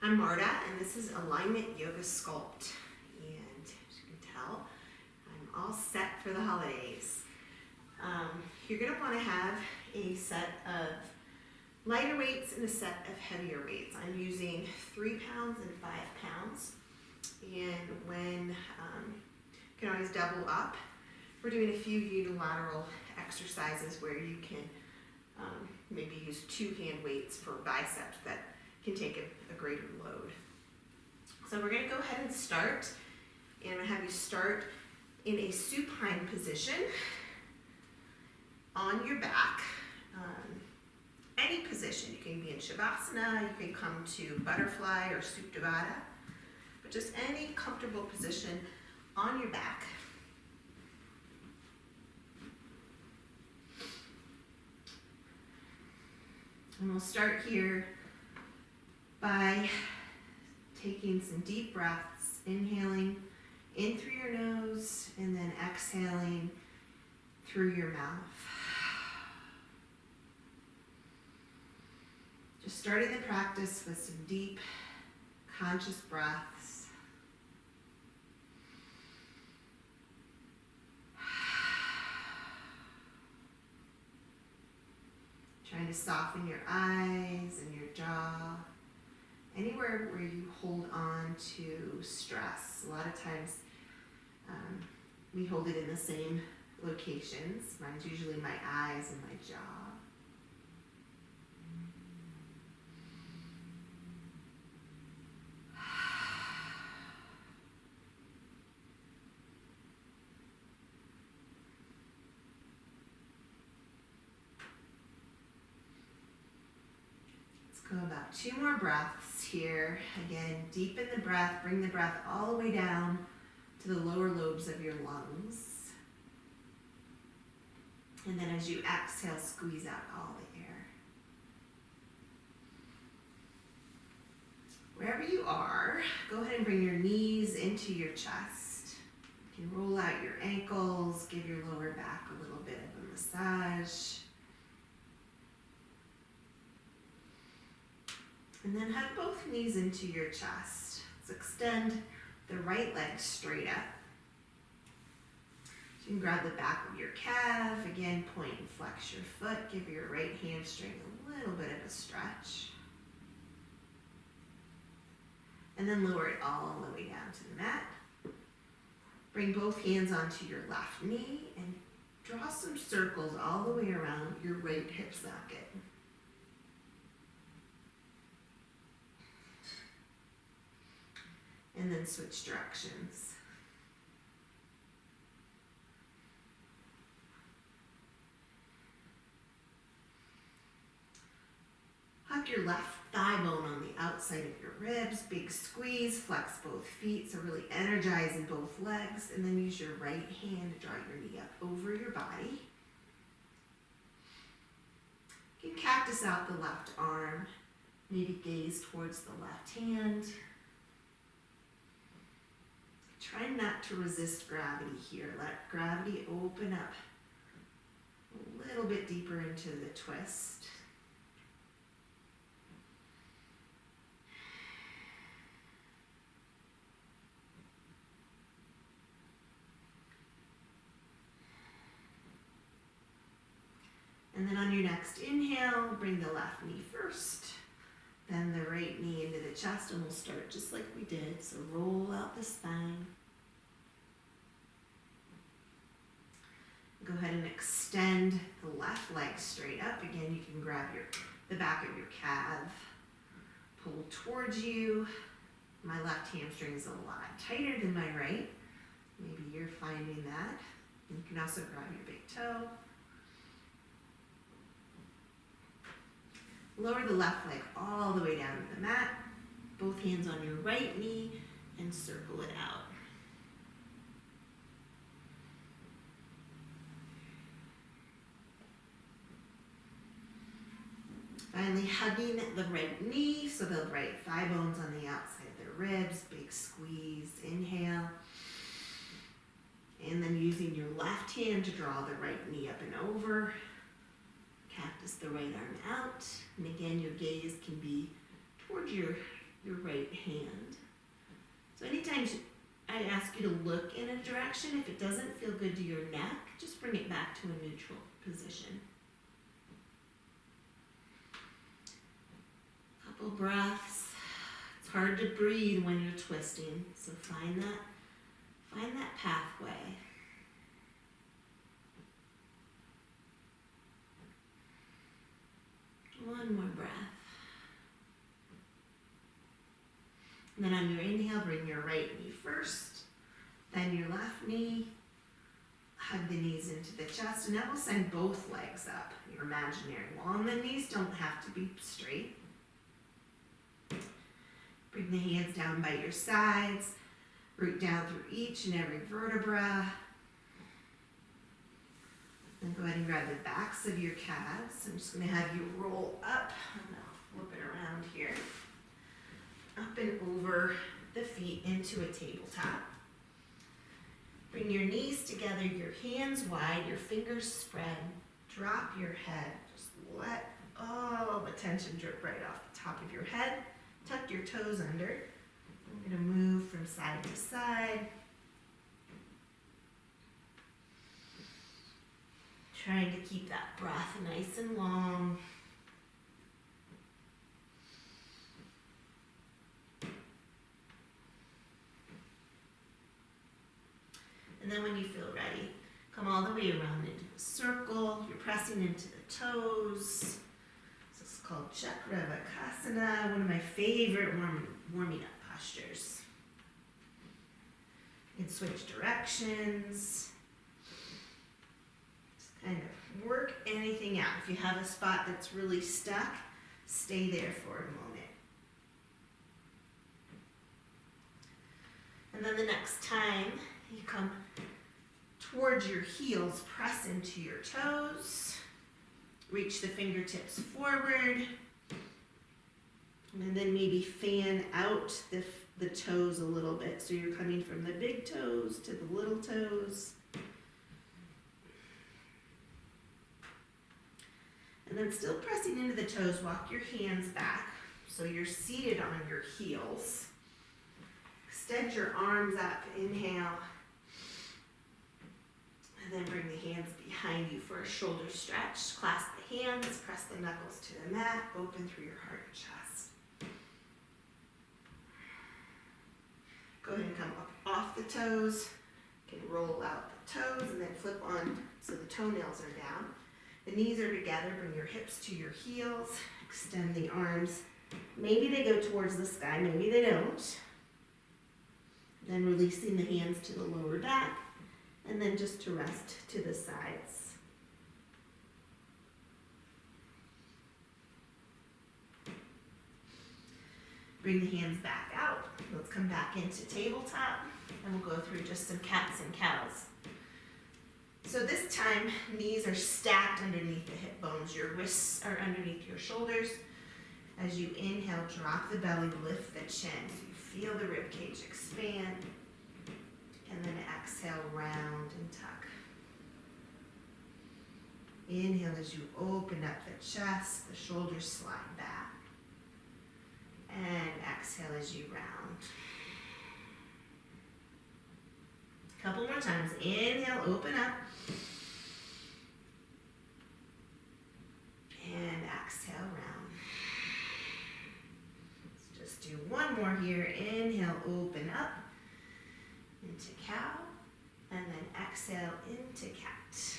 I'm Marda, and this is Alignment Yoga Sculpt. And as you can tell, I'm all set for the holidays. You're going to want to have a set of lighter weights and a set of heavier weights. I'm using 3 pounds and 5 pounds. And when you can always double up, we're doing a few unilateral exercises where you can maybe use 2 hand weights for biceps that can take a greater load. So we're going to go ahead and start. And I'm going to have you start in a supine position on your back. Any position. You can be in Shavasana, you can come to butterfly or Suptavada, but just any comfortable position on your back. And we'll start here by taking some deep breaths, inhaling in through your nose and then exhaling through your mouth. Just starting the practice with some deep, conscious breaths. Trying to soften your eyes and your jaw. Anywhere where you hold on to stress. A lot of times we hold it in the same locations. Mine's usually my eyes and my jaw. Go about 2 more breaths here. Again, deepen the breath, bring the breath all the way down to the lower lobes of your lungs. And then as you exhale, squeeze out all the air. Wherever you are, go ahead and bring your knees into your chest. You can roll out your ankles, give your lower back a little bit of a massage. And then hug both knees into your chest. Let's extend the right leg straight up. You can grab the back of your calf. Again, point and flex your foot. Give your right hamstring a little bit of a stretch. And then lower it all the way down to the mat. Bring both hands onto your left knee and draw some circles all the way around your right hip socket. And then switch directions. Hug your left thigh bone on the outside of your ribs. Big squeeze, flex both feet, so really energizing both legs. And then use your right hand to draw your knee up over your body. You can cactus out the left arm. Maybe gaze towards the left hand. Try not to resist gravity here. Let gravity open up a little bit deeper into the twist. And then on your next inhale, bring the left knee first, then the right knee into the chest, and we'll start just like we did. So roll out the spine. Go ahead and extend the left leg straight up. Again, you can grab the back of your calf, pull towards you. My left hamstring is a lot tighter than my right. Maybe you're finding that. You can also grab your big toe. Lower the left leg all the way down to the mat. Both hands on your right knee and circle it out. Finally hugging the right knee, so the right thigh bones on the outside of the ribs. Big squeeze, inhale. And then using your left hand to draw the right knee up and over. Cactus the right arm out. And again, your gaze can be towards your your right hand. So anytime I ask you to look in a direction, if it doesn't feel good to your neck, just bring it back to a neutral position. Couple breaths. It's hard to breathe when you're twisting, so find that pathway. One more breath. And then on your inhale, bring your right knee first, then your left knee. Hug the knees into the chest, and now we'll send both legs up, your imaginary wall. And the knees don't have to be straight. Bring the hands down by your sides, root down through each and every vertebra. Then go ahead and grab the backs of your calves. I'm just going to have you roll up. I'm going to flip it around here. Up and over the feet into a tabletop. Bring your knees together, your hands wide, your fingers spread. Drop your head. Just let all the tension drip right off the top of your head. Tuck your toes under. I'm going to move from side to side. Trying to keep that breath nice and long. And then when you feel ready, come all the way around into a circle. You're pressing into the toes. This is called Cobra, one of my favorite warming up postures. You can switch directions. Just kind of work anything out. If you have a spot that's really stuck, stay there for a moment. And then the next time you come towards your heels, press into your toes, reach the fingertips forward, and then maybe fan out the toes a little bit. So you're coming from the big toes to the little toes. And then still pressing into the toes, walk your hands back so you're seated on your heels. Extend your arms up, inhale. And then bring the hands behind you for a shoulder stretch. Clasp the hands, press the knuckles to the mat, open through your heart and chest. Go ahead and come up off the toes. You can roll out the toes and then flip on so the toenails are down. The knees are together, bring your hips to your heels, extend the arms. Maybe they go towards the sky, maybe they don't. Then releasing the hands to the lower back, and then just to rest to the sides. Bring the hands back out. Let's come back into tabletop, and we'll go through just some cats and cows. So this time, knees are stacked underneath the hip bones. Your wrists are underneath your shoulders. As you inhale, drop the belly, lift the chin. So you feel the rib cage expand. And then exhale, round and tuck. Inhale as you open up the chest, the shoulders slide back. And exhale as you round. Couple more times. Inhale, open up. And exhale, round. Let's just do one more here. Inhale, open up into cow. And then exhale into cat.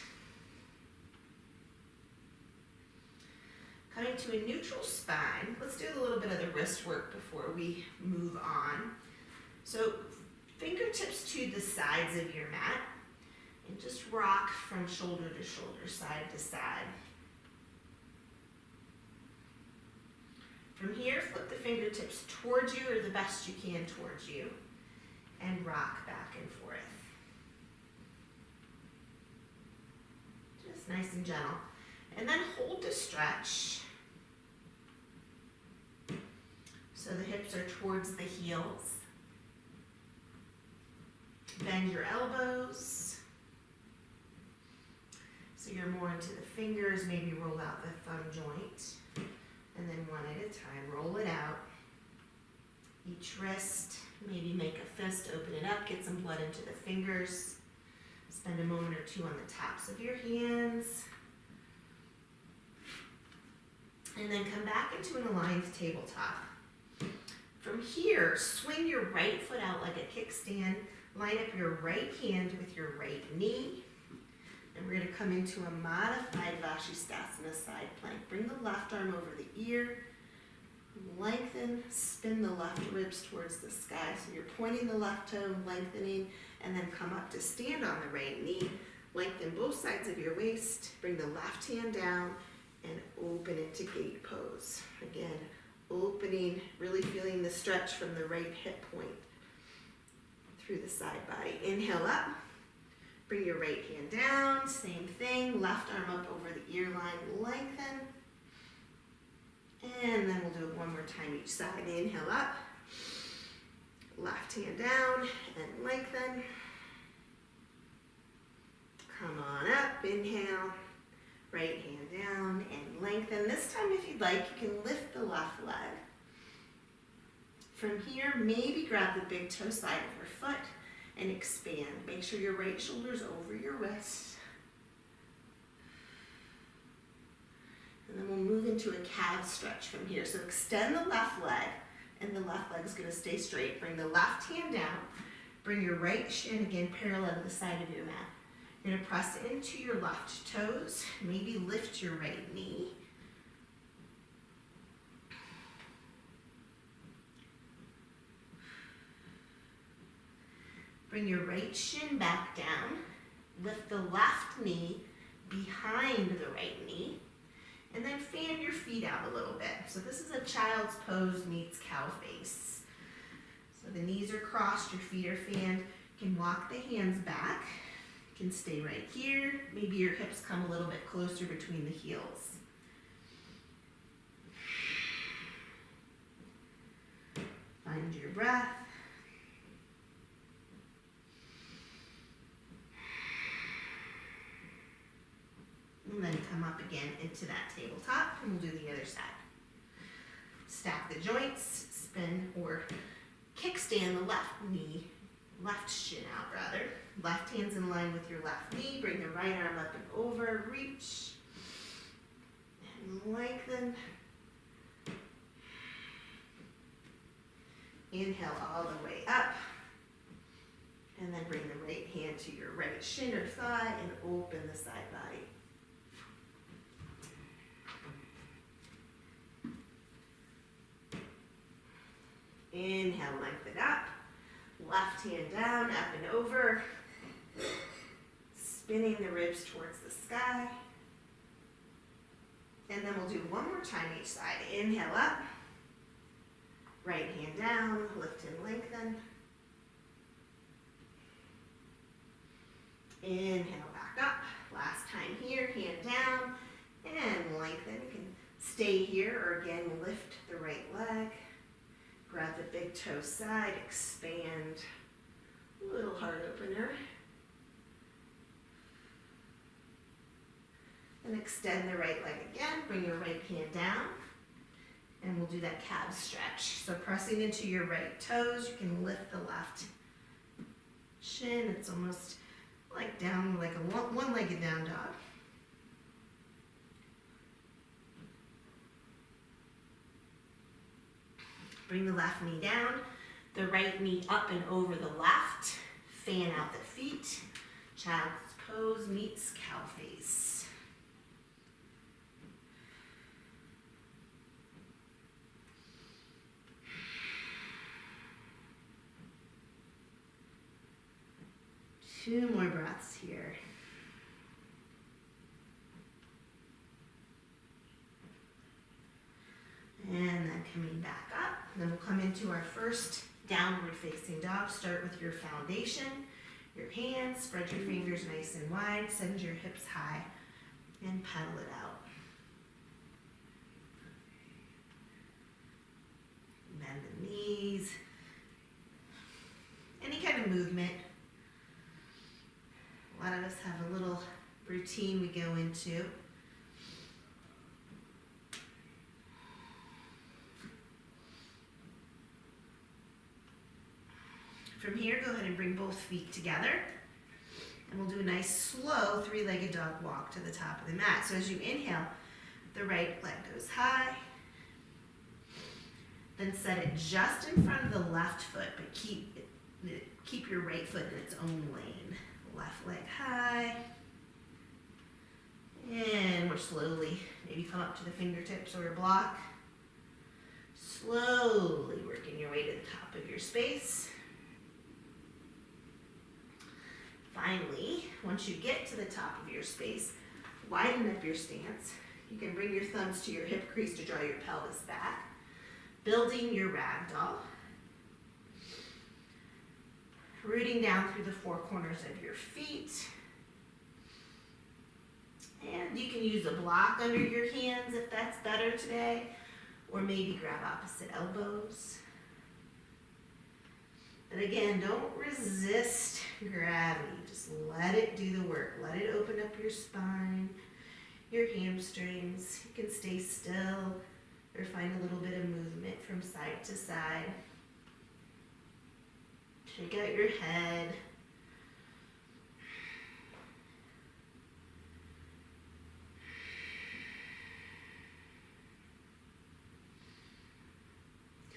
Coming to a neutral spine. Let's do a little bit of the wrist work before we move on. So fingertips to the sides of your mat, and just rock from shoulder to shoulder, side to side. From here, flip the fingertips towards you, or the best you can towards you, and rock back and forth. Just nice and gentle. And then hold to stretch. So the hips are towards the heels. Bend your elbows. So you're more into the fingers, maybe roll out the thumb joint. And then one at a time, roll it out. Each wrist, maybe make a fist, open it up, get some blood into the fingers. Spend a moment or two on the tops of your hands. And then come back into an aligned tabletop. From here, swing your right foot out like a kickstand. Line up your right hand with your right knee. And we're going to come into a modified Vashisthasana side plank. Bring the left arm over the ear. Lengthen, spin the left ribs towards the sky. So you're pointing the left toe, lengthening, and then come up to stand on the right knee. Lengthen both sides of your waist. Bring the left hand down and open into gate pose. Again, opening, really feeling the stretch from the right hip point through the side body. Inhale up. Bring your right hand down. Same thing. Left arm up over the ear line. Lengthen. And then we'll do it one more time each side. Inhale up. Left hand down and lengthen. Come on up. Inhale. Right hand down and lengthen. This time, if you'd like, you can lift the left leg. From here, maybe grab the big toe side of your foot and expand. Make sure your right shoulder's over your wrist. And then we'll move into a calf stretch from here. So extend the left leg, and the left leg's gonna stay straight. Bring the left hand down. Bring your right shin, again, parallel to the side of your mat. You're gonna press into your left toes. Maybe lift your right knee. Bring your right shin back down. Lift the left knee behind the right knee. And then fan your feet out a little bit. So this is a child's pose meets cow face. So the knees are crossed, your feet are fanned. You can walk the hands back. You can stay right here. Maybe your hips come a little bit closer between the heels. Find your breath. And then come up again into that tabletop, and we'll do the other side. Stack the joints, spin or kickstand the left shin out rather. Left hand's in line with your left knee. Bring the right arm up and over, reach, and lengthen. Inhale all the way up. And then bring the right hand to your right shin or thigh and open the side body. Inhale, lengthen up. Left hand down, up and over. Spinning the ribs towards the sky. And then we'll do one more time each side. Inhale up. Right hand down, lift and lengthen. Inhale back up. Last time here, hand down and lengthen. You can stay here or again lift the right leg. Grab the big toe side, expand. A little heart opener. And extend the right leg again. Bring your right hand down. And we'll do that calves stretch. So pressing into your right toes, you can lift the left shin. It's almost like down, like a one-legged down dog. Bring the left knee down, the right knee up and over the left. Fan out the feet. Child's pose meets cow face. Two more breaths here. And then coming back up. Then we'll come into our first downward facing dog. Start with your foundation, your hands, spread your fingers nice and wide, send your hips high, and pedal it out. Bend the knees. Any kind of movement. A lot of us have a little routine we go into. From here, go ahead and bring both feet together. And we'll do a nice slow three-legged dog walk to the top of the mat. So as you inhale, the right leg goes high. Then set it just in front of the left foot, but keep your right foot in its own lane. Left leg high. And we're slowly, maybe come up to the fingertips or a block. Slowly working your way to the top of your space. Finally, once you get to the top of your space, widen up your stance. You can bring your thumbs to your hip crease to draw your pelvis back. Building your ragdoll. Rooting down through the four corners of your feet. And you can use a block under your hands if that's better today, or maybe grab opposite elbows. And again, don't resist gravity. Just let it do the work. Let it open up your spine, your hamstrings. You can stay still or find a little bit of movement from side to side. Shake out your head.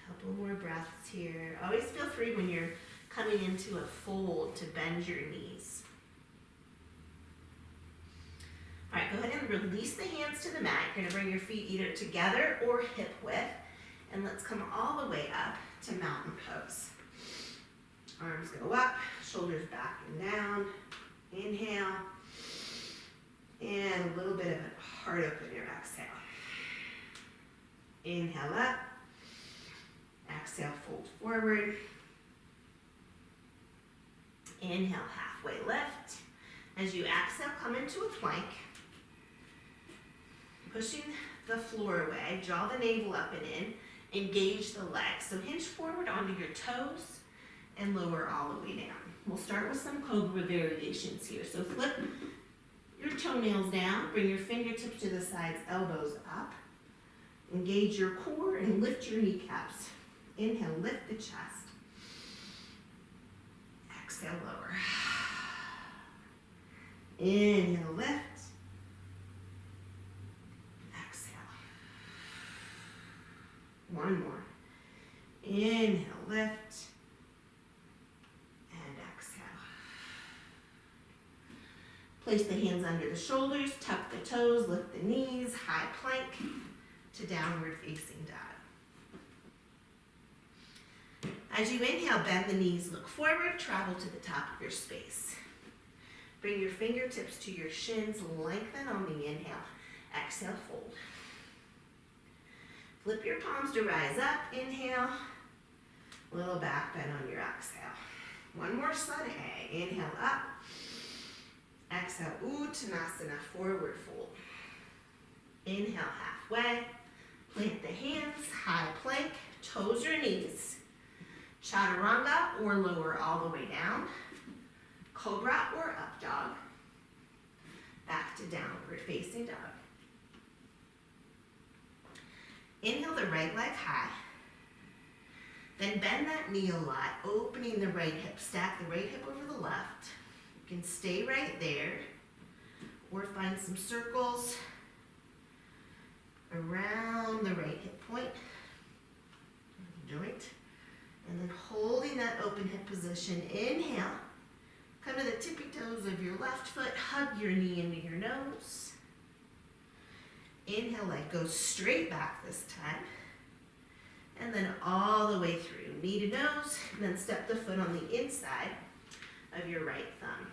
Couple more breaths here. Always feel free when you're coming into a fold to bend your knees. All right, go ahead and release the hands to the mat. You're gonna bring your feet either together or hip width. And let's come all the way up to mountain pose. Arms go up, shoulders back and down. Inhale. And a little bit of a heart opener, exhale. Inhale up. Exhale, fold forward. Inhale, halfway lift. As you exhale, come into a plank. Pushing the floor away, draw the navel up and in. Engage the legs. So hinge forward onto your toes and lower all the way down. We'll start with some Cobra Variations here. So flip your toenails down, bring your fingertips to the sides, elbows up. Engage your core and lift your kneecaps. Inhale, lift the chest. Exhale, lower. Inhale, lift. Exhale. One more. Inhale, lift. And exhale. Place the hands under the shoulders, tuck the toes, lift the knees, high plank to downward facing dog. As you inhale, bend the knees, look forward, travel to the top of your space. Bring your fingertips to your shins, lengthen on the inhale. Exhale, fold. Flip your palms to rise up, inhale. Little back bend on your exhale. One more sun A. Inhale up. Exhale, Uttanasana, forward fold. Inhale, halfway. Plant the hands, high plank, toes or knees. Chaturanga or lower all the way down. Cobra or up dog. Back to downward facing dog. Inhale the right leg high. Then bend that knee a lot, opening the right hip. Stack the right hip over the left. You can stay right there or find some circles around the right hip point, joint. And then holding that open hip position, inhale. Come to the tippy toes of your left foot, hug your knee into your nose. Inhale, leg goes straight back this time. And then all the way through, knee to nose, and then step the foot on the inside of your right thumb.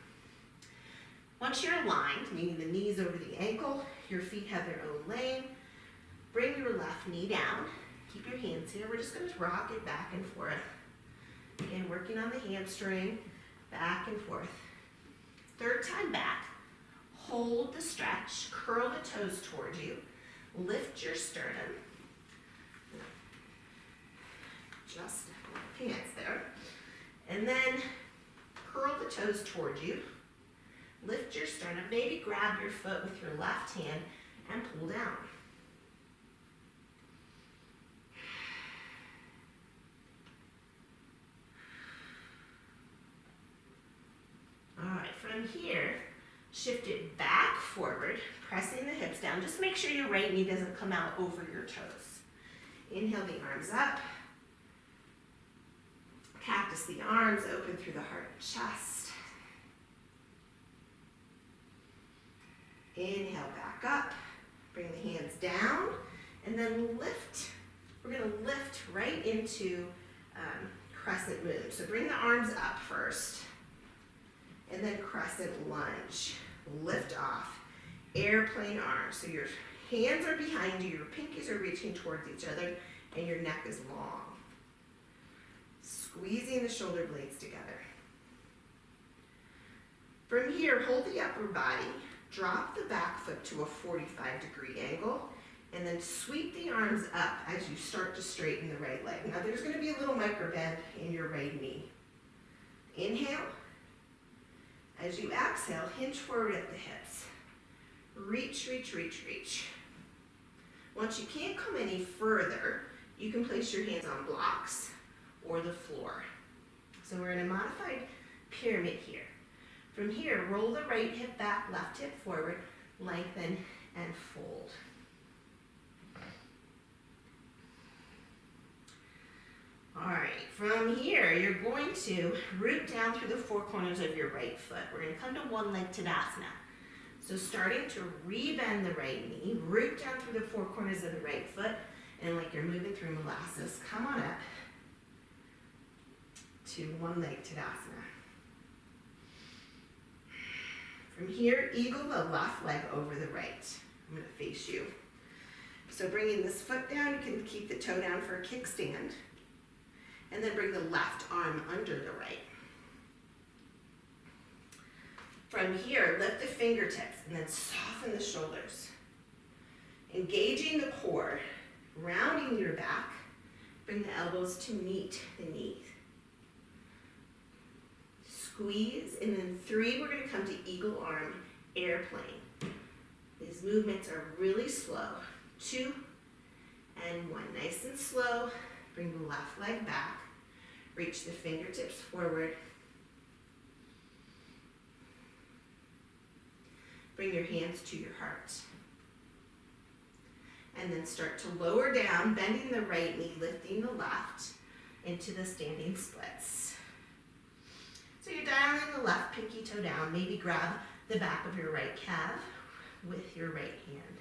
Once you're aligned, meaning the knees over the ankle, your feet have their own lane, bring your left knee down. Keep your hands here. We're just going to rock it back and forth. Again, working on the hamstring, back and forth. Third time back, hold the stretch, curl the toes towards you, lift your sternum. Just pants there. And then curl the toes towards you, lift your sternum, maybe grab your foot with your left hand and pull down. Shift it back forward, pressing the hips down. Just make sure your right knee doesn't come out over your toes. Inhale the arms up. Cactus the arms, open through the heart and chest. Inhale back up. Bring the hands down and then lift. We're going to lift right into Crescent Moon. So bring the arms up first and then Crescent Lunge. Lift off. Airplane arms. So your hands are behind you, your pinkies are reaching towards each other, and your neck is long. Squeezing the shoulder blades together. From here, hold the upper body, drop the back foot to a 45-degree angle, and then sweep the arms up as you start to straighten the right leg. Now there's going to be a little micro bend in your right knee. Inhale. As you exhale, hinge forward at the hips. Reach, reach, reach, reach. Once you can't come any further, you can place your hands on blocks or the floor. So we're in a modified pyramid here. From here, roll the right hip back, left hip forward, lengthen and fold. All right, from here, you're going to root down through the four corners of your right foot. We're going to come to one leg Tabasana. So starting to rebend the right knee, root down through the four corners of the right foot, and like you're moving through molasses, come on up to one leg Tadasana. From here, eagle the left leg over the right. I'm going to face you. So bringing this foot down, you can keep the toe down for a kickstand. And then bring the left arm under the right. From here, lift the fingertips and then soften the shoulders. Engaging the core, rounding your back, bring the elbows to meet the knees. Squeeze, and then 3, we're going to come to eagle arm, airplane. These movements are really slow. 2 and 1, nice and slow. Bring the left leg back, reach the fingertips forward. Bring your hands to your heart. And then start to lower down, bending the right knee, lifting the left into the standing splits. So you're dialing the left pinky toe down, maybe grab the back of your right calf with your right hand.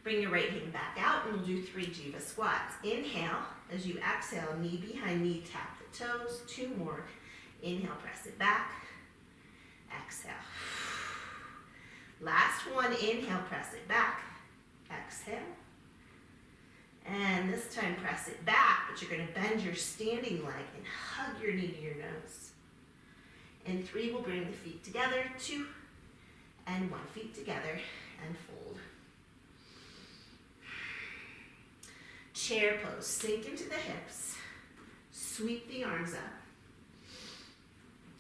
Bring your right hand back out and we'll do 3 Jiva Squats. Inhale, as you exhale, knee behind knee, tap the toes. 2 more. Inhale, press it back. Exhale. Last one, inhale, press it back. Exhale. And this time press it back, but you're going to bend your standing leg and hug your knee to your nose. And 3, we'll bring the feet together. 2 and 1, feet together and fold. Chair pose, sink into the hips, sweep the arms up.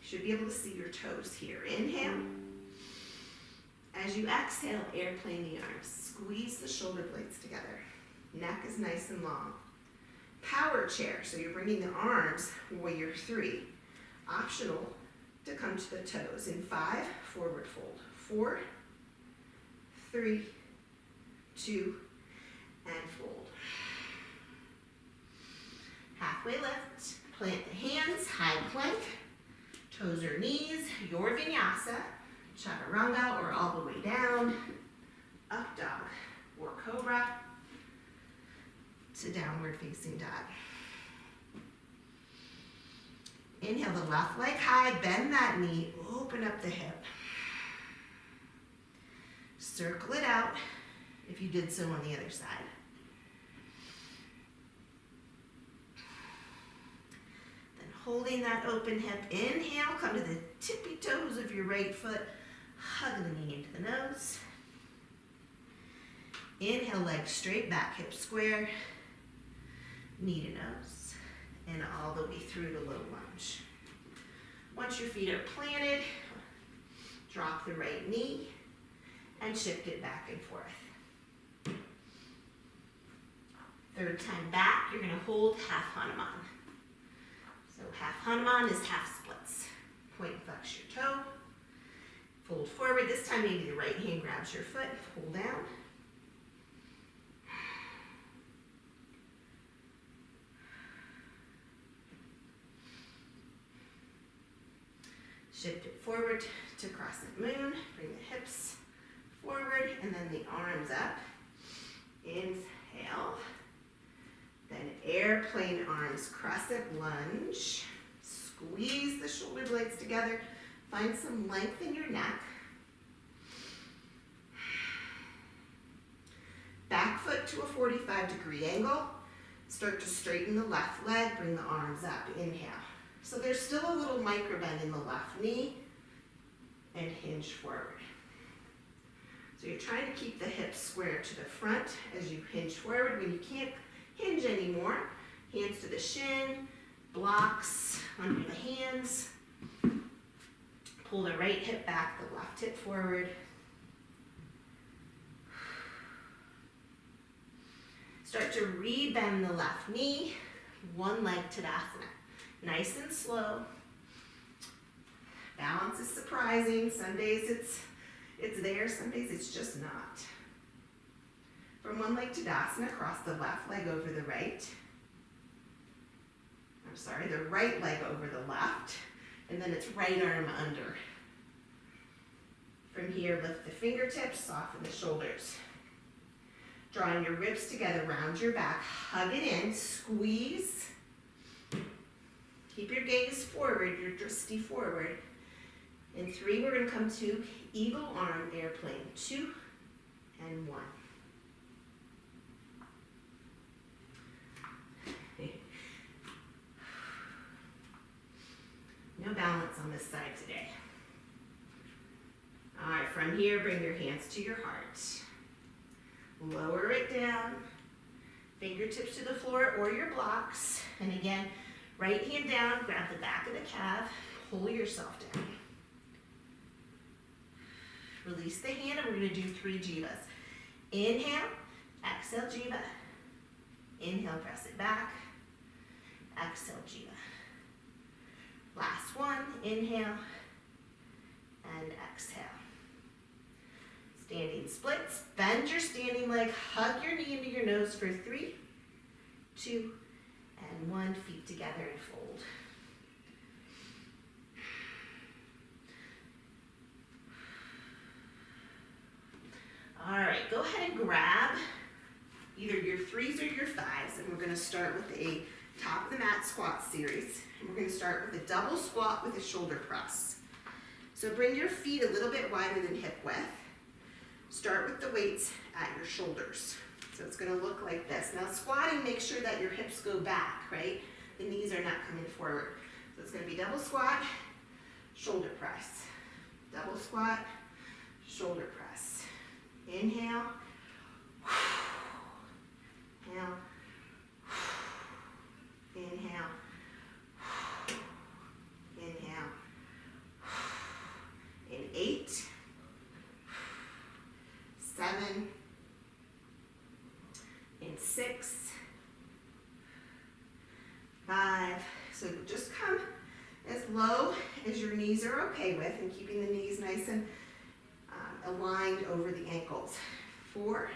You should be able to see your toes here. Inhale. As you exhale, airplane the arms. Squeeze the shoulder blades together. Neck is nice and long. Power chair, so you're bringing the arms, warrior 3. Optional to come to the toes. In 5, forward fold. 4, 3, 2, and fold. Halfway lift, plant the hands, high plank, toes or knees, your vinyasa, chaturanga or all the way down, up dog or cobra to downward facing dog. Inhale the left leg high, bend that knee, open up the hip. Circle it out if you did so on the other side. Holding that open hip, inhale, come to the tippy toes of your right foot, hug the knee into the nose. Inhale, legs straight back, hips square, knee to nose, and all the way through to low lunge. Once your feet are planted, drop the right knee and shift it back and forth. Third time back, you're going to hold half Hanuman. So half Hanuman is half splits. Point and flex your toe. Fold forward. This time maybe the right hand grabs your foot. Pull down. Shift it forward to Crescent Moon. Bring the hips forward and then the arms up. Inhale. Then airplane arms, Crescent Lunge. Squeeze the shoulder blades together. Find some length in your neck. Back foot to a 45-degree angle. Start to straighten the left leg, bring the arms up. Inhale. So there's still a little micro bend in the left knee and hinge forward. So you're trying to keep the hips square to the front as you hinge forward. When you can't hinge anymore, hands to the shin, blocks under the hands. Pull the right hip back, the left hip forward. Start to re-bend the left knee, one leg Tadasana. Nice and slow. Balance is surprising. Some days it's there, some days it's just not. From one leg Tadasana, cross the left leg over the right. The right leg over the left, and then it's right arm under. From here, lift the fingertips, soften the shoulders. Drawing your ribs together, round your back, hug it in, squeeze. Keep your gaze forward, your drishti forward. In 3, we're going to come to eagle arm airplane. 2 and 1. No balance on this side today. All right, from here, bring your hands to your heart. Lower it down. Fingertips to the floor or your blocks. And again, right hand down, grab the back of the calf, pull yourself down. Release the hand, and we're going to do 3 Jivas. Inhale, exhale Jiva. Inhale, press it back. Exhale Jiva. Last one, inhale and exhale. Standing splits, bend your standing leg, hug your knee into your nose for 3, 2, and 1. Feet together and fold. All right, go ahead and grab either your 3s or your 5s, and we're going to start with a top of the mat squat series. And we're going to start with a double squat with a shoulder press. So bring your feet a little bit wider than hip width. Start with the weights at your shoulders. So it's going to look like this. Now squatting, make sure that your hips go back, right? The knees are not coming forward. So it's going to be double squat, shoulder press. Double squat, shoulder press. Inhale. Inhale. Inhale. Inhale. In 8, 7, in 6, 5. So just come as low as your knees are okay with, and keeping the knees nice and aligned over the ankles. 4,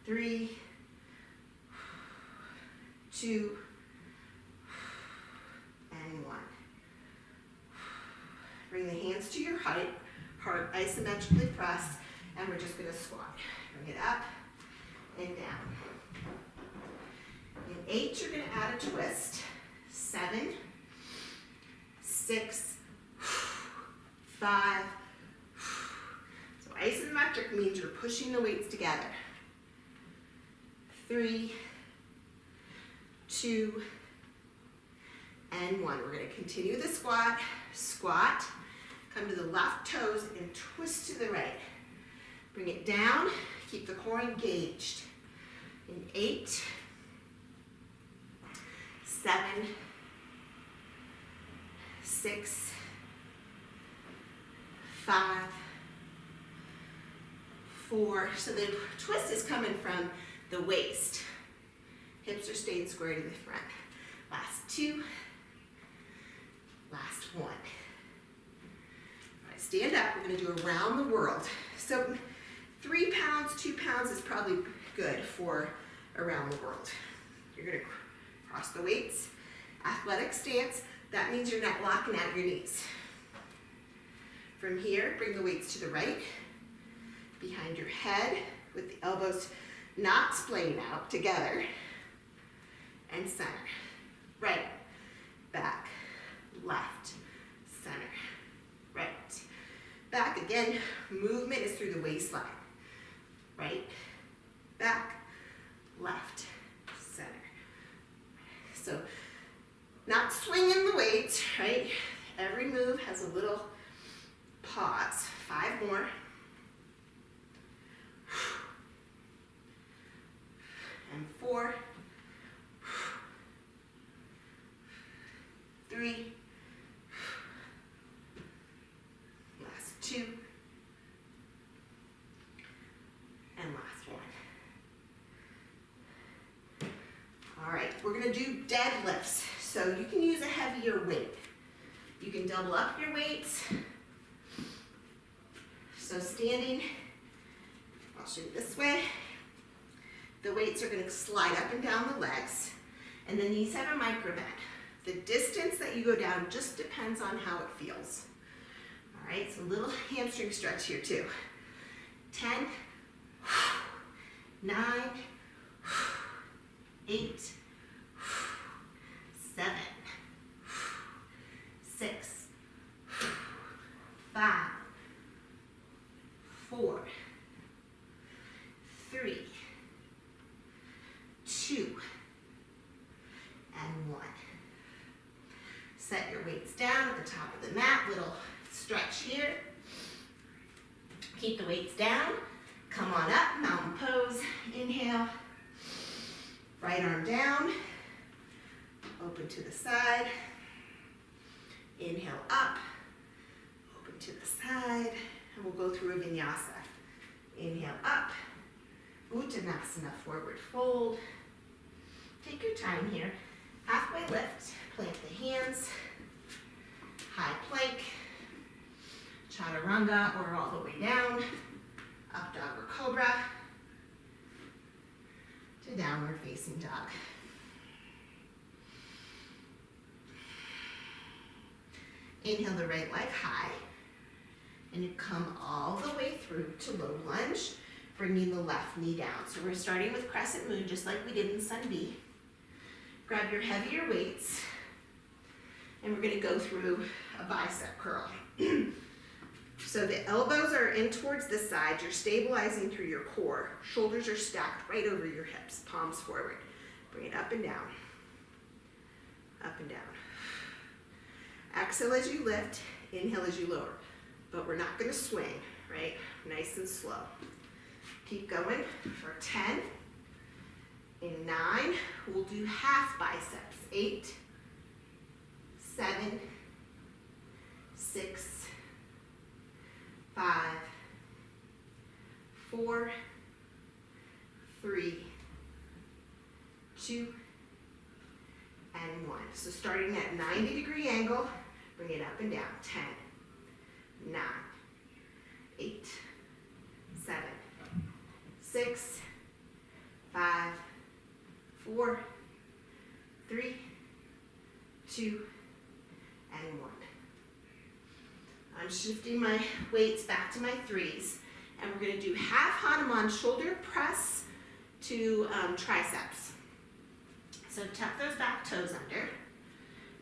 3, 2, and 1. Bring the hands to your heart isometrically pressed, and we're just going to squat. Bring it up and down. In 8, you're going to add a twist. 7, 6, 5. So isometric means you're pushing the weights together. 3, 2, and 1. We're going to continue the squat. Squat. Come to the left toes and twist to the right. Bring it down. Keep the core engaged. In 8, 7, 6, 5, 4. So the twist is coming from the waist. Hips are staying square to the front. Last 2, Last one. All right, stand up. We're going to do around the world. So 3 pounds, 2 pounds is probably good for around the world. You're going to cross the weights, athletic stance. That means you're not locking out your knees. From here, bring the weights to the right, behind your head, with the elbows not splaying out together, and center. Right, back, left, center, right. Back again, movement is through the waistline. Right, back, left, center. So, not swinging the weight, right? Every move has a little pause. 5 more. And 4. 3. Last 2. And last 1. All right, we're gonna do deadlifts. So you can use a heavier weight. You can double up your weights. So standing, I'll show you this way. The weights are gonna slide up and down the legs, and the knees have a micro bend. The distance that you go down just depends on how it feels. All right, so a little hamstring stretch here too. 10, 9, 8, 7, 6, 5, 4, 3, 2, and 1. Set your weights down at the top of the mat, little stretch here. Keep the weights down. Come on up, mountain pose. Inhale. Right arm down. Open to the side. Inhale up. Open to the side. And we'll go through a vinyasa. Inhale up. Uttanasana, forward fold. Take your time here. Halfway lift. Plant the hands. High plank. Chaturanga, or all the way down. Up dog or cobra. To downward facing dog. Inhale the right leg high, and you come all the way through to low lunge, bringing the left knee down. So we're starting with Crescent Moon, just like we did in Sun B. Grab your heavier weights, and we're gonna go through a bicep curl. So the elbows are in towards the side, you're stabilizing through your core. Shoulders are stacked right over your hips, palms forward. Bring it up and down, up and down. Exhale as you lift, inhale as you lower. But we're not gonna swing, right? Nice and slow. Keep going for 10. In 9, we'll do half biceps. 8, 7, 6, 5, 4, 3, 2, and 1. So starting at 90-degree angle, bring it up and down. 10, 9, 8, 7, 6, 5, 4, 3, 2, and 1. I'm shifting my weights back to my 3s, and we're going to do half Hanuman shoulder press to triceps. So tuck those back toes under.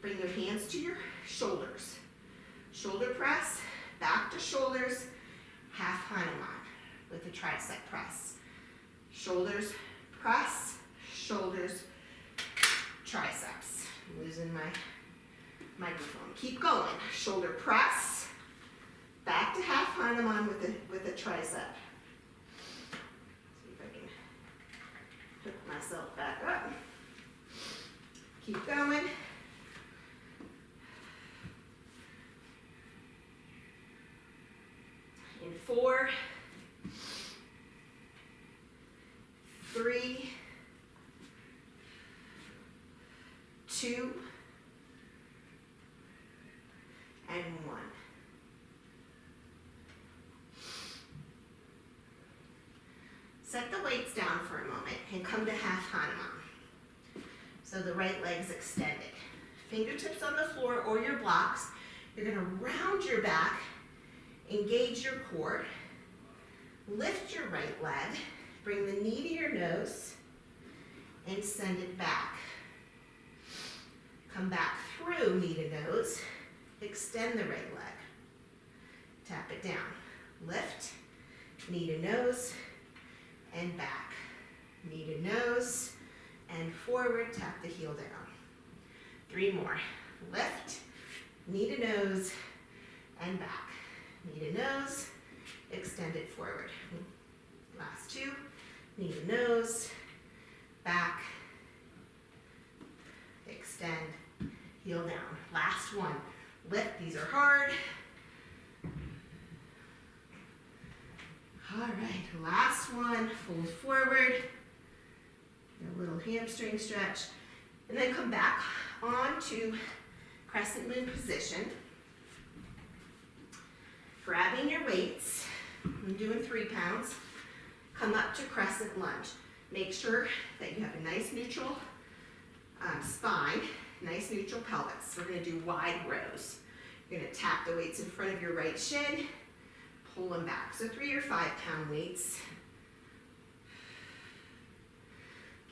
Bring your hands to your shoulders. Shoulder press, back to shoulders, half Hanuman with the tricep press. Shoulders, press, shoulders, triceps. I'm losing my microphone. Keep going. Shoulder press, back to half Hanuman with the tricep. See if I can hook myself back up. Keep going. In 4, 3, 2, Set the weights down for a moment and come to half Hanuman. So the right leg's extended. Fingertips on the floor or your blocks. You're gonna round your back, engage your core, lift your right leg, bring the knee to your nose, and send it back. Come back through knee to nose, extend the right leg. Tap it down. Lift, knee to nose, and back. Knee to nose, and forward, tap the heel down. 3 more. Lift, knee to nose, and back. Knee to nose, extend it forward. Last 2, knee to nose, back, extend, heel down. Last 1. Lift, these are hard. All right, last one, fold forward, a little hamstring stretch, and then come back onto Crescent Moon position. Grabbing your weights, I'm doing 3 pounds, come up to Crescent Lunge. Make sure that you have a nice neutral spine, nice neutral pelvis. We're gonna do wide rows. You're gonna tap the weights in front of your right shin, pull them back. So 3 or 5 pound weights.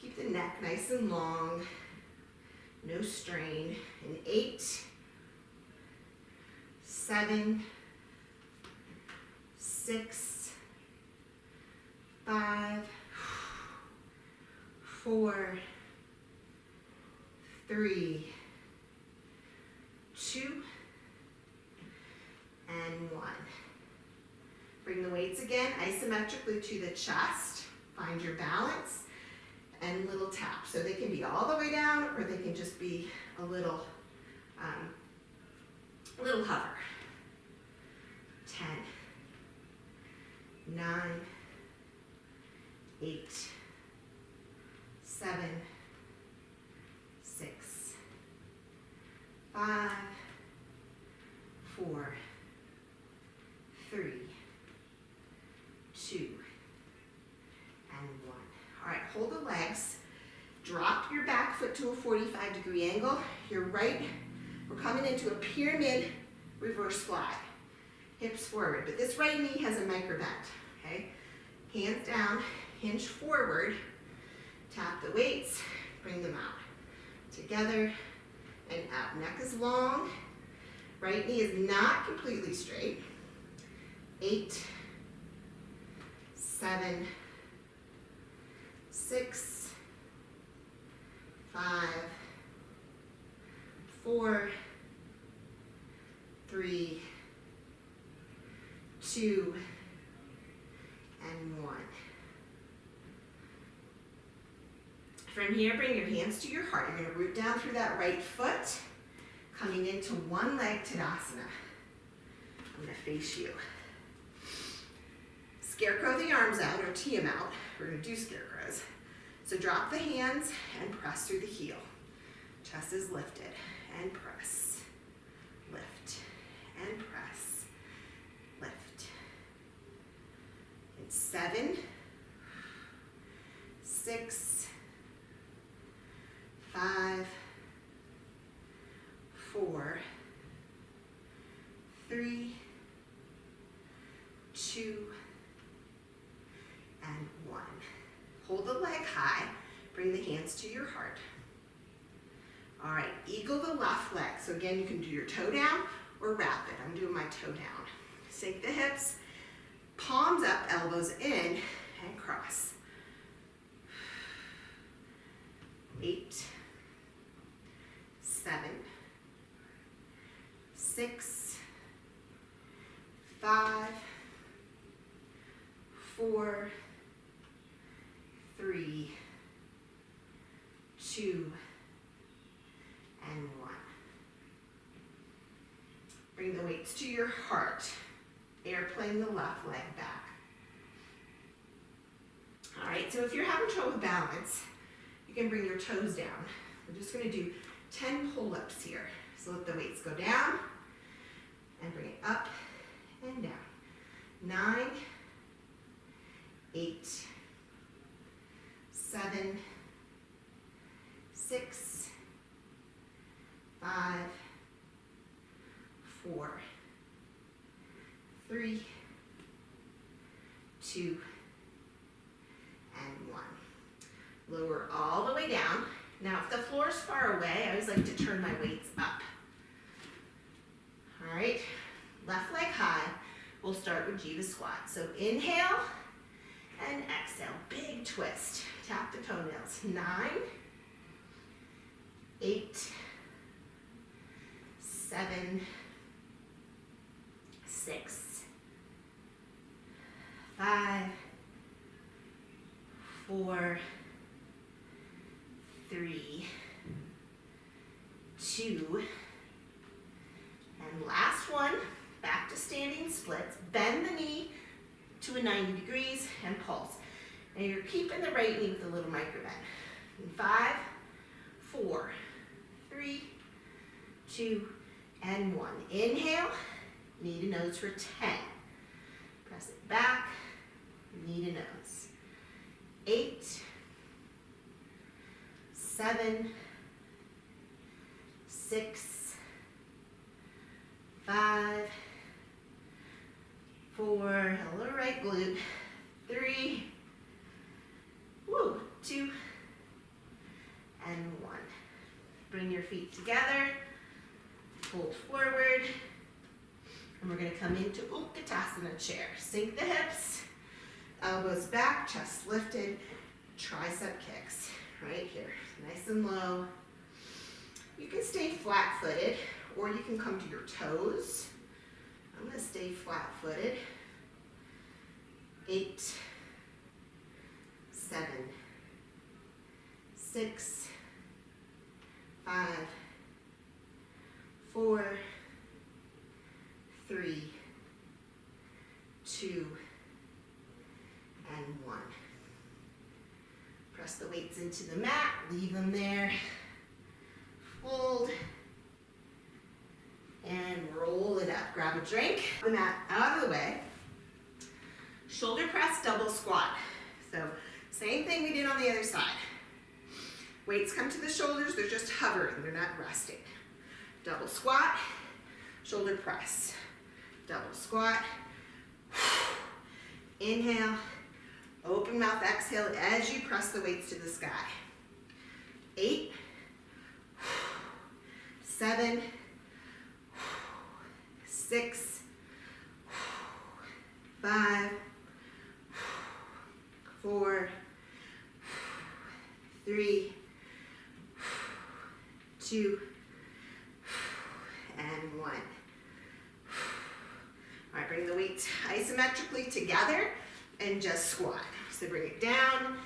Keep the neck nice and long, no strain. In 8, 7, 6, 5, 4, 3, 2, and 1. Bring the weights again isometrically to the chest. Find your balance and little tap. So they can be all the way down or they can just be a little hover. 10, 9, 8, 7, 6, 5, 4, 3, 2, and 1. All right, hold the legs. Drop your back foot to a 45-degree angle. Your right, we're coming into a pyramid reverse fly. Hips forward, but this right knee has a micro bend, okay? Hands down, hinge forward, tap the weights, bring them out. Together and out. Neck is long. Right knee is not completely straight. 8, 7, 6, 5, 4, 3, 2, and 1. From here, bring your hands to your heart. You're going to root down through that right foot, coming into one leg Tadasana. I'm going to face you. Scarecrow the arms out, or tee them out. We're going to do scarecrows. So drop the hands and press through the heel. Chest is lifted, and press. Lift, and press. Lift. It's 7, 6, 5, 4, 3, 2, and 1. Hold the leg high, bring the hands to your heart. All right, eagle the left leg. So again, you can do your toe down or rapid. I'm doing my toe down. Sink the hips, palms up, elbows in, and cross. 8, 7, 6, 5, 4, 3, 2, and 1. Bring the weights to your heart. Airplane the left leg back. All right, so if you're having trouble with balance, you can bring your toes down. We're just going to do 10 pull-ups here. So let the weights go down and bring it up and down. 9, 8, 7, 6, 5, 4, 3, 2, and 1. Lower all the way down. Now, if the floor is far away, I always like to turn my weights up. All right, left leg high. We'll start with Jiva Squats. So inhale and exhale. Big twist. Tap the toenails. 9, 8, 7, 6, 5, 4, 3, 2, and last one. Back to standing splits. Bend the knee to a 90 degrees and pulse. Now you're keeping the right knee with a little micro bend. In 5, 4, 3, 2, and 1. Inhale, knee to nose for 10. Press it back, knee to nose. 8, 7, 6, 5, 4, hello right glute, 3, 2, and 1. Bring your feet together, fold forward, and we're going to come into Utkatasana chair. Sink the hips, elbows back, chest lifted, tricep kicks right here, nice and low. You can stay flat-footed, or you can come to your toes. I'm going to stay flat-footed. 8, 7, 6, 5, 4, 3, 2, and 1. Press the weights into the mat, leave them there. Fold, and roll it up. Grab a drink, the mat out of the way. Shoulder press, double squat. So same thing we did on the other side. Weights come to the shoulders, they're just hovering, they're not resting. Double squat, shoulder press. Double squat. Inhale, open mouth, exhale as you press the weights to the sky. 8, 7, 6, 5, 4, 3, 2, and 1. All right, bring the weights isometrically together and just squat. So bring it down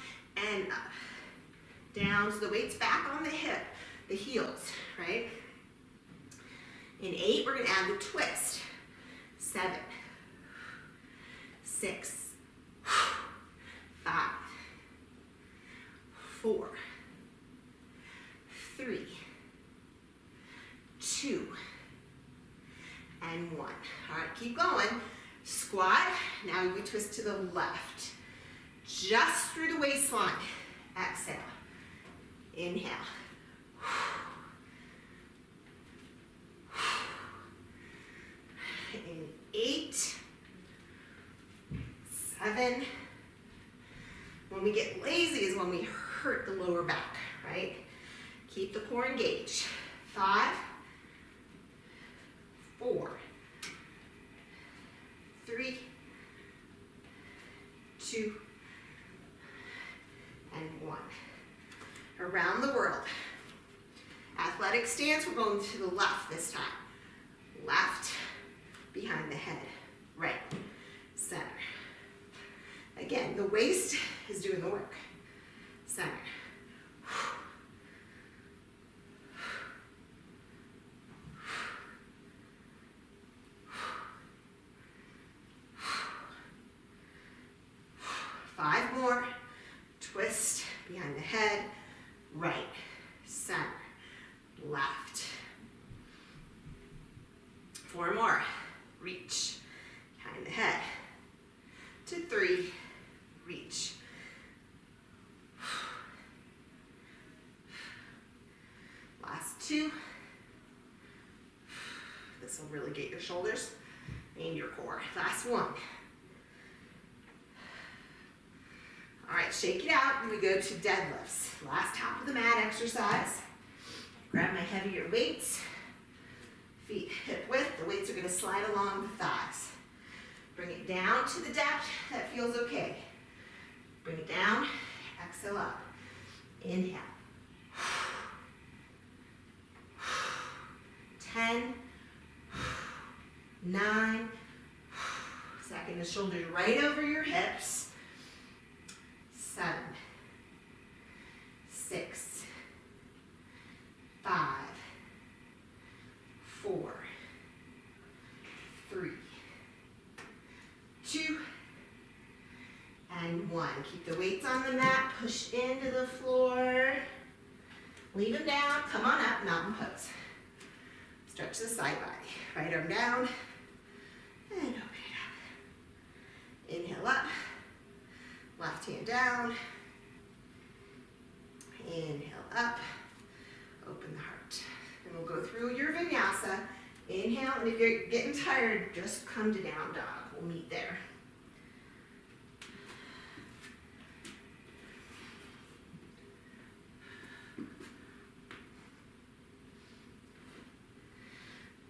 and up. Down, so the weight's back on the hip, the heels, right? In 8, we're going to add the twist. 7, 6, 5, 4, 3, 2, and 1. All right, keep going. Squat. Now we twist to the left. Just through the waistline. Exhale. Inhale. In 8, 7. When we get lazy is when we hurt the lower back, right? Keep the core engaged. 5, 4, 3, 2, and 1. Around the world. Athletic stance, we're going to the left this time. Left, behind the head. Right, center. Again, the waist is doing the work. Center. 5 more. Twist behind the head. Right, center, left. 4 more. Reach behind the head. To 3, reach. lubricate your shoulders and your core. Last one. All right, shake it out, and we go to deadlifts. Last top of the mat exercise. Grab my heavier weights, feet hip width. The weights are gonna slide along the thighs. Bring it down to the depth that feels okay. Bring it down, exhale up. Inhale. 10, 9, stacking the shoulders right over your hips. 7, 6, 5, 4, 3, 2, and 1. Keep the weights on the mat, push into the floor. Leave them down, come on up, mountain pose. Stretch the side body. Right arm down, and open it up. Inhale up, left hand down. Inhale up, open the heart. And we'll go through your vinyasa. Inhale, and if you're getting tired, just come to down dog. We'll meet there.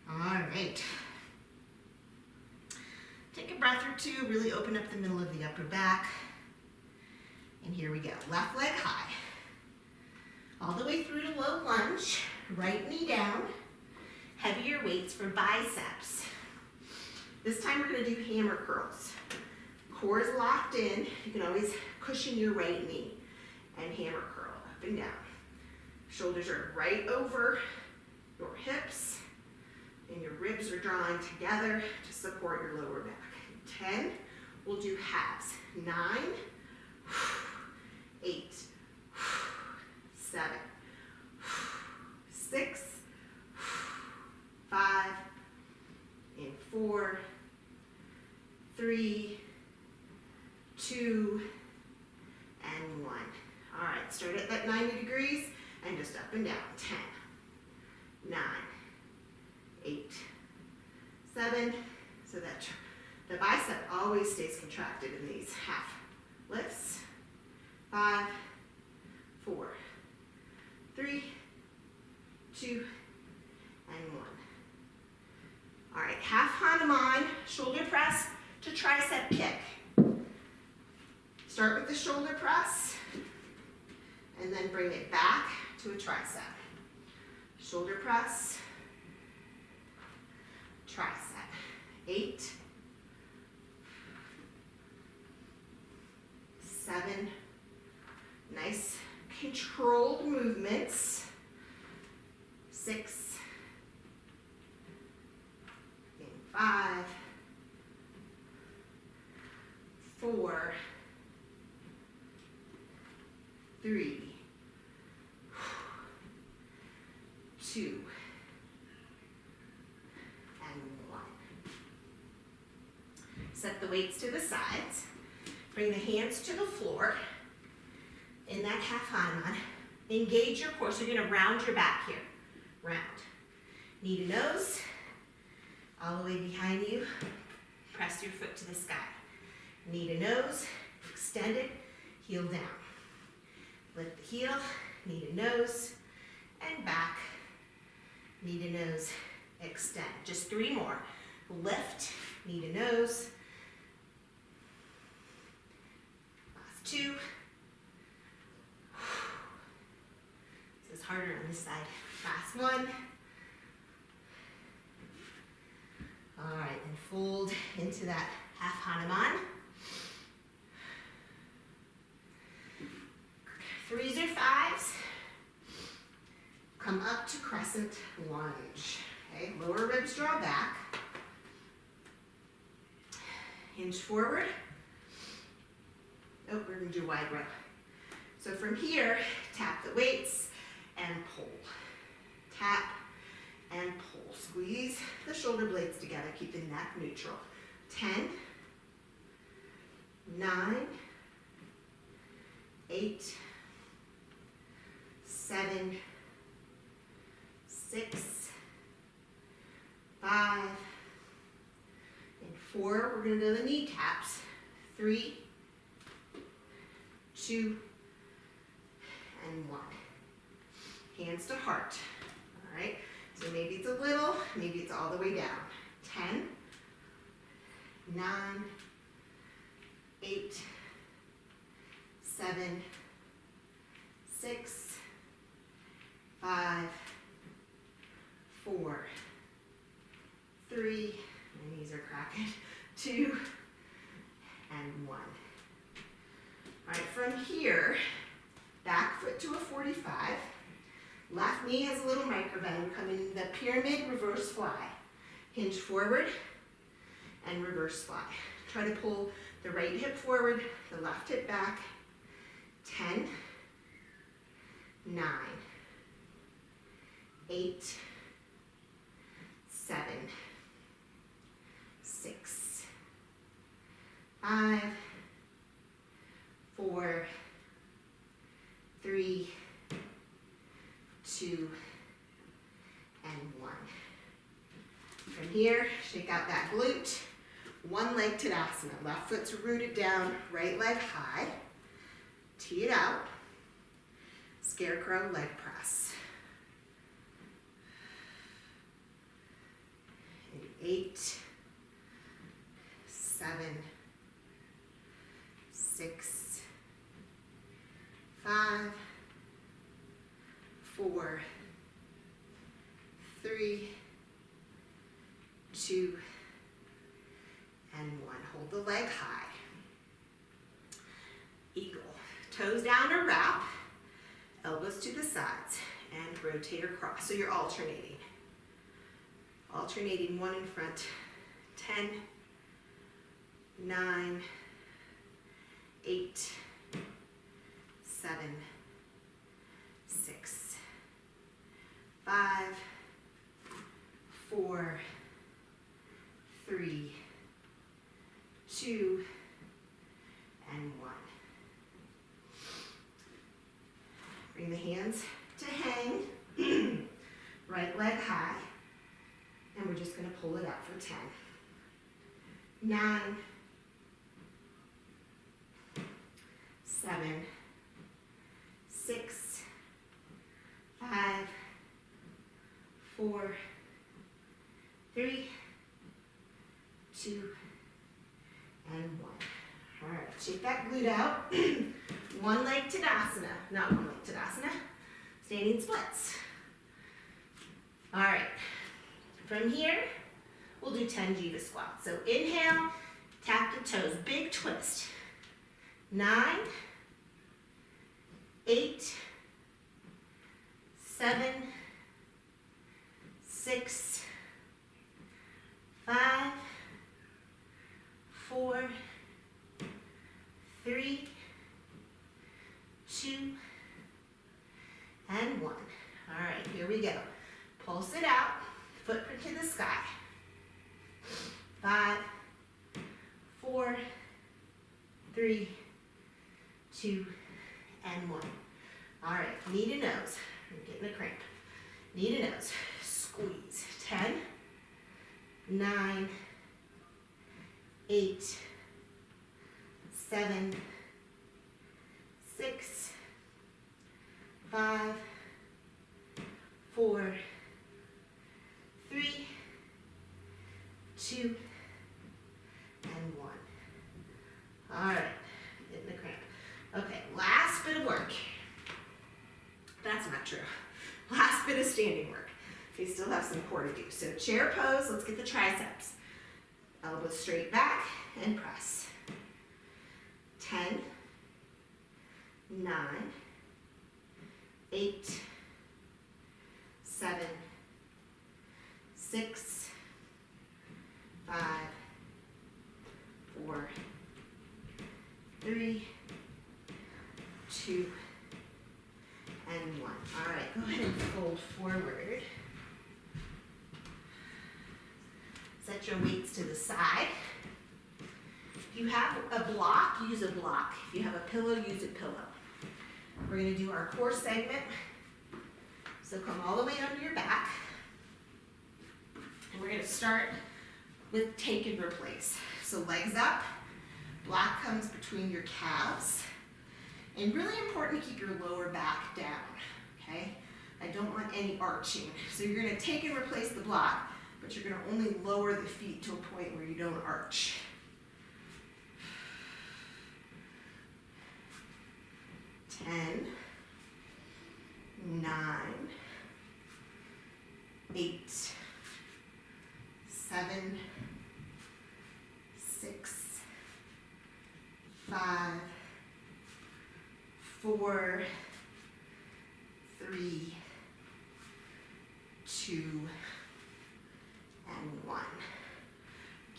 All right. Take a breath or two, really open up the middle of the upper back. And here we go. Left leg high. All the way through to low lunge. Right knee down. Heavier weights for biceps. This time we're going to do hammer curls. Core is locked in. You can always cushion your right knee and hammer curl up and down. Shoulders are right over your hips. And your ribs are drawing together to support your lower back. 10, we'll do halves. 9, 8, 7, 6, 5, and 4, 3, 2, and 1. All right, start at that 90 degrees and just up and down. 10, 9, 8, 7, so that the bicep always stays contracted in these half lifts. 5, 4, 3, 2, and 1. All right, half Hanuman, shoulder press to tricep kick. Start with the shoulder press, and then bring it back to a tricep. Shoulder press, tricep. 8, 7, nice controlled movements. 6, and 5, 4, 3, 2, and 1. Set the weights to the sides. Bring the hands to the floor in that half Hanuman. Engage your core, so you're gonna round your back here. Round. Knee to nose, all the way behind you. Press your foot to the sky. Knee to nose, extend it, heel down. Lift the heel, knee to nose, and back. Knee to nose, extend. Just 3 more. Lift, knee to nose. Last 2. This is harder on this side. Last 1. All right, and fold into that half Hanuman. 3s or 5s. Come up to Crescent Lunge. Okay, lower ribs draw back. Hinge forward. Oh, we're gonna do wide row. So from here, tap the weights and pull. Tap and pull. Squeeze the shoulder blades together, keep the neck neutral. 10, 9, 8, 7, 6, 5, we're gonna do the knee taps. 3, 2, and 1. Hands to heart. All right, so maybe it's a little, maybe it's all the way down. 10, 9, 8, 7, 6, 5, 4, 3, my knees are cracking, 2, and 1. All right, from here, back foot to a 45. Left knee has a little micro bend. Come in the pyramid, reverse fly. Hinge forward and reverse fly. Try to pull the right hip forward, the left hip back. 10, 9, 8, 7, 6, 5, 4, 3, 2, and 1. From here, shake out that glute. One leg Tadasana. Left foot's rooted down, right leg high. Tee it out. Scarecrow leg press. 8, 7, 6, 5, 4, 3, 2, and 1. Hold the leg high. Eagle. Toes down or wrap. Elbows to the sides. And rotate or cross. So you're alternating. Alternating one in front. 10, 9, 8, 7, 6, 5, 4, 3, 2, and 1. Bring the hands to hang. Right leg high. And we're just going to pull it up for 10, 9, 7, 6, 5, 4, 3, 2, and 1. All right, shake that glute out. One leg Tadasana, not one leg Tadasana, standing splits. All right, from here, we'll do 10 Jiva Squats. So inhale, tap the toes, big twist. 9, 8, 7, 6, 5, 4, 3, 2, and 1. All right, here we go. Pulse it out, footprint to the sky. 5, 4, 3, 2, and 1. All right, knee to nose. I'm getting a cramp. Knee to nose. Squeeze. 10, 9, 8, 7, 6, 5, 4, 3, 2, and 1. All right, getting the cramp. Okay, last bit of work. That's not true. Last bit of standing work. We still have some core to do. So chair pose, let's get the triceps. Elbows straight back and press. 10, 9, 8, 7, 6, 5, 4, 3, 2, and 1. All right, go ahead and fold forward. Set your weights to the side. If you have a block, use a block. If you have a pillow, use a pillow. We're going to do our core segment. So come all the way under your back. And we're going to start with take and replace. So legs up, block comes between your calves. And really important to keep your lower back down, okay? I don't want any arching. So you're gonna take and replace the block, but you're gonna only lower the feet to a point where you don't arch. 10, 9, 8, 7, 6, 5, 4, 3, 2, and 1.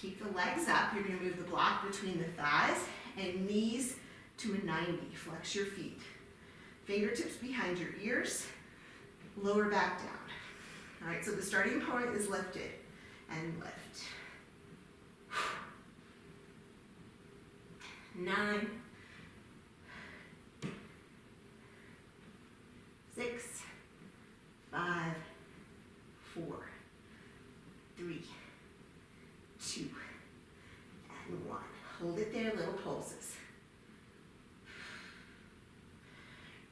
Keep the legs up. You're going to move the block between the thighs and knees to a 90. Flex your feet. Fingertips behind your ears. Lower back down. All right, so the starting point is lifted and lift. 9, 6, 5, 4, 3, 2, and 1. Hold it there, little pulses.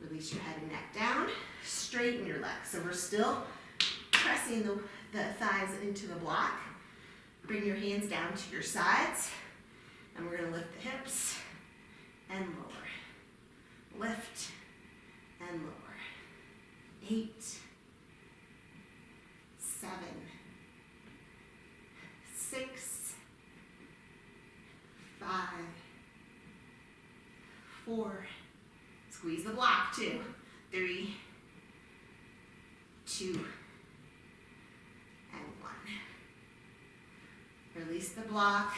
Release your head and neck down. Straighten your legs. So we're still pressing the thighs into the block. Bring your hands down to your sides. And we're going to lift the hips and lower. Lift and lower. 8, 7, 6, 5, 4, squeeze the block, 2, 3, 2, and 1. Release the block,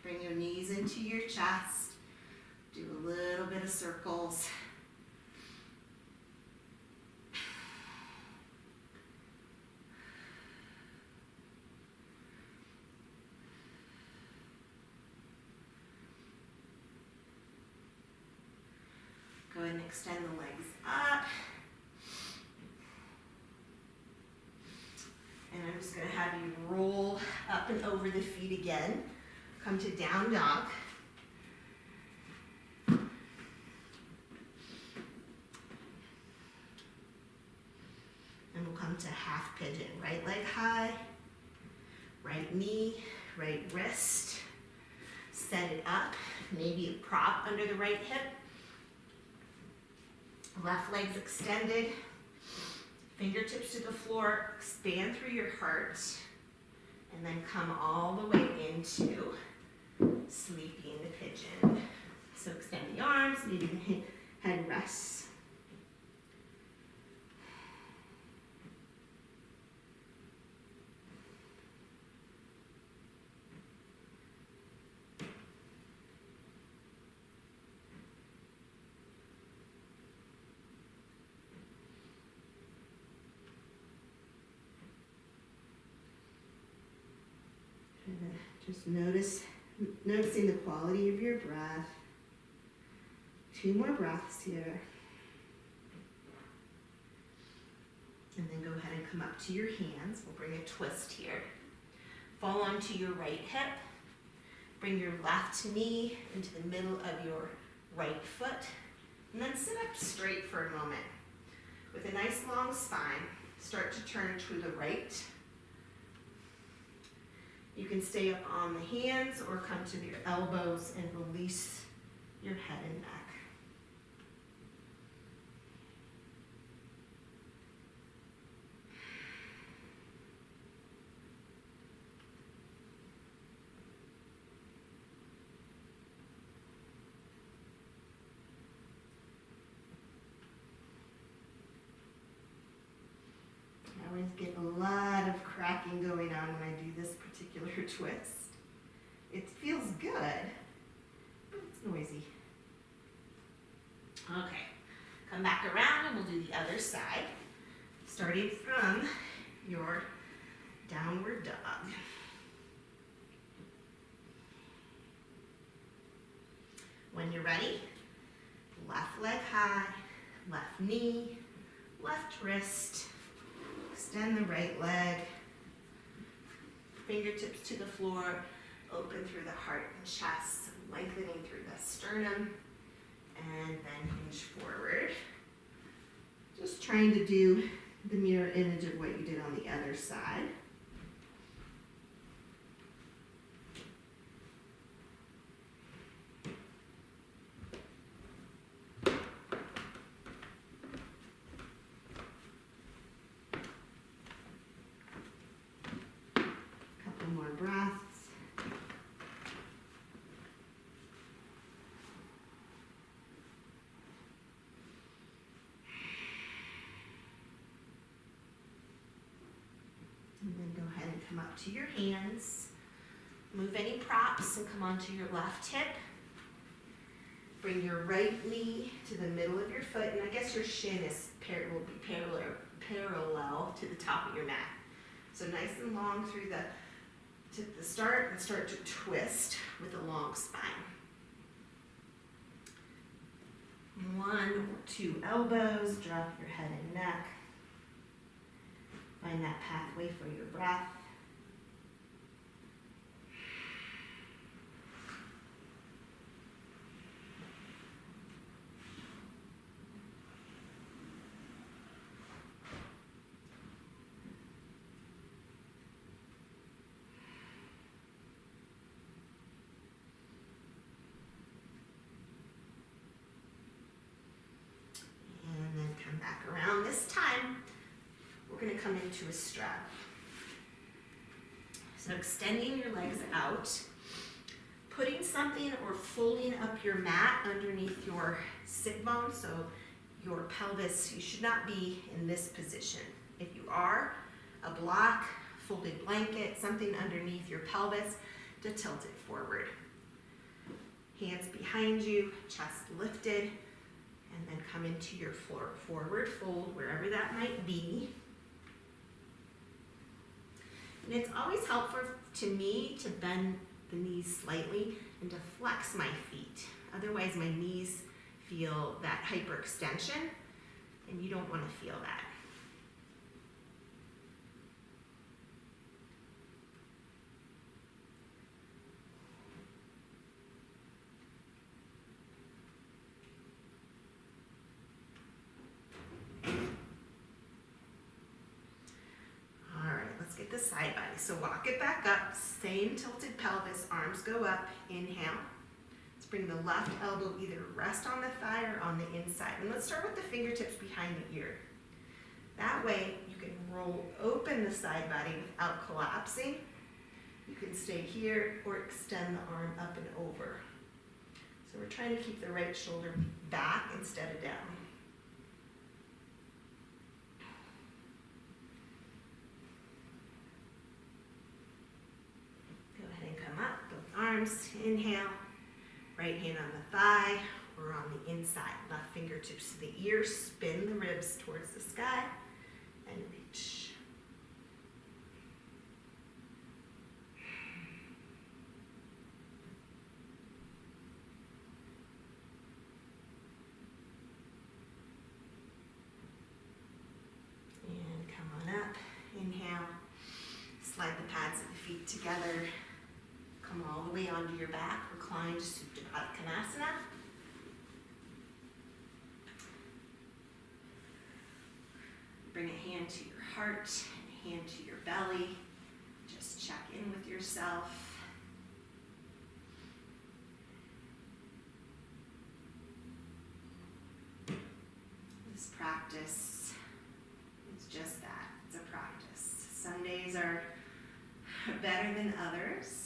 bring your knees into your chest, do a little bit of circles. Go ahead and extend the legs up. And I'm just going to have you roll up and over the feet again. Come to down dog. And we'll come to half pigeon. Right leg high, right knee, right wrist. Set it up. Maybe a prop under the right hip. Left leg's extended, fingertips to the floor, expand through your heart, and then come all the way into sleeping the pigeon. So extend the arms, maybe the head rests. Just noticing the quality of your breath. 2 more breaths here. And then go ahead and come up to your hands. We'll bring a twist here. Fall onto your right hip. Bring your left knee into the middle of your right foot. And then sit up straight for a moment. With a nice long spine, start to turn to the right. You can stay up on the hands or come to your elbows and release your head and neck. I always get a lot of cracking going on when I do this particular twist. It feels good, but it's noisy. Okay, come back around and we'll do the other side, starting from your downward dog. When you're ready, left leg high, left knee, left wrist, extend the right leg, fingertips to the floor, Open through the heart and chest, lengthening through the sternum, and then hinge forward. Just trying to do the mirror image of what you did on the other side. Couple more breaths. And then go ahead and come up to your hands. Move any props and come onto your left hip. Bring your right knee to the middle of your foot, and I guess your shin will be parallel to the top of your mat. So nice and long through the start, and start to twist with a long spine. 1 or 2 elbows, drop your head and neck. Find that pathway for your breath. And then come back around. This time, we're going to come into a strap. So extending your legs out, putting something or folding up your mat underneath your sit bone, so your pelvis, you should not be in this position. If you are, a block, folded blanket, something underneath your pelvis to tilt it forward. Hands behind you, chest lifted, and then come into your forward fold, wherever that might be. And it's always helpful to me to bend the knees slightly and to flex my feet. Otherwise, my knees feel that hyperextension, and you don't want to feel that. Get the side body. So walk it back up, same tilted pelvis, arms go up, inhale. Let's bring the left elbow either rest on the thigh or on the inside. And let's start with the fingertips behind the ear. That way you can roll open the side body without collapsing. You can stay here or extend the arm up and over. So we're trying to keep the right shoulder back instead of down. Arms, inhale, right hand on the thigh or on the inside, left fingertips to the ear, spin the ribs towards the sky, and reach. And come on up, inhale, slide the pads of the feet together. Come all the way onto your back, recline to Supta Konasana. Bring a hand to your heart, and a hand to your belly. Just check in with yourself. This practice is just that, it's a practice. Some days are better than others.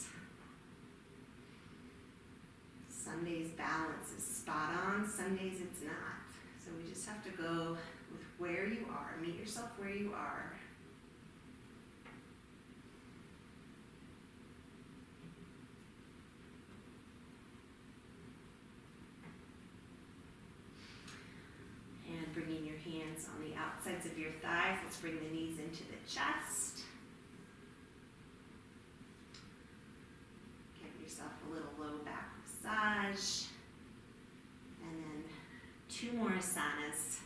Some days balance is spot on, some days it's not. So we just have to go with where you are, meet yourself where you are. And bringing your hands on the outsides of your thighs, let's bring the knees into the chest. Give yourself a little low back massage, and then 2 more asanas.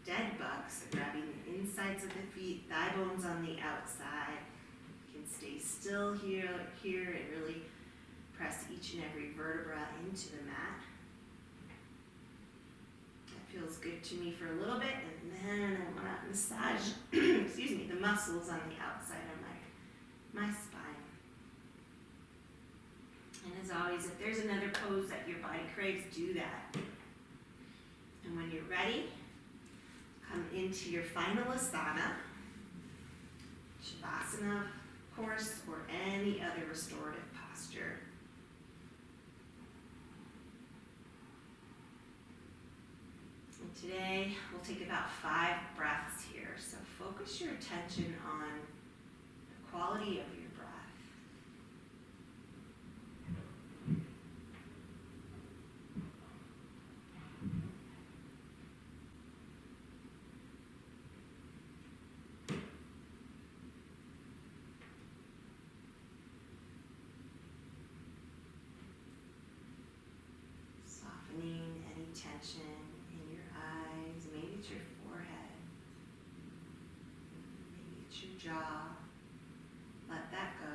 Dead bugs, so grabbing the insides of the feet, thigh bones on the outside. You can can stay still here and really press each and every vertebra into the mat. That feels good to me for a little bit, and then I want to massage excuse me, the muscles on the outside of my spine. And as always, if there's another pose that your body craves, do that. And when you're ready, come into your final asana, Shavasana, of course, or any other restorative posture. And today, we'll take about 5 breaths here. So focus your attention on the quality of your breath. Softening any tension in your eyes, maybe it's your forehead, maybe it's your jaw. Let that go.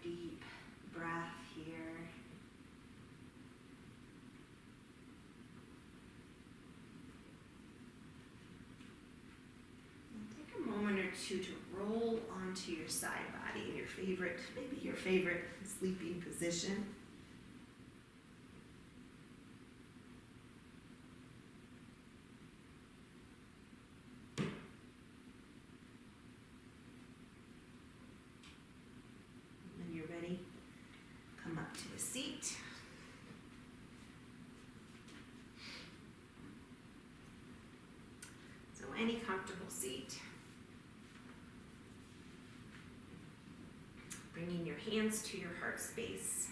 Deep breath here. And take a moment or two to roll onto your side body in your favorite, maybe your favorite sleeping position. Come up to a seat. So any comfortable seat. Bringing your hands to your heart space.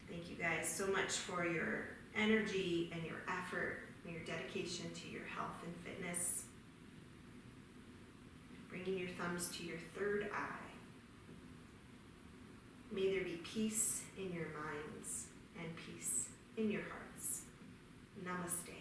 Thank you guys so much for your energy and your effort and your dedication to your health and fitness. Bringing your thumbs to your third eye. May there be peace in your minds and peace in your hearts. Namaste.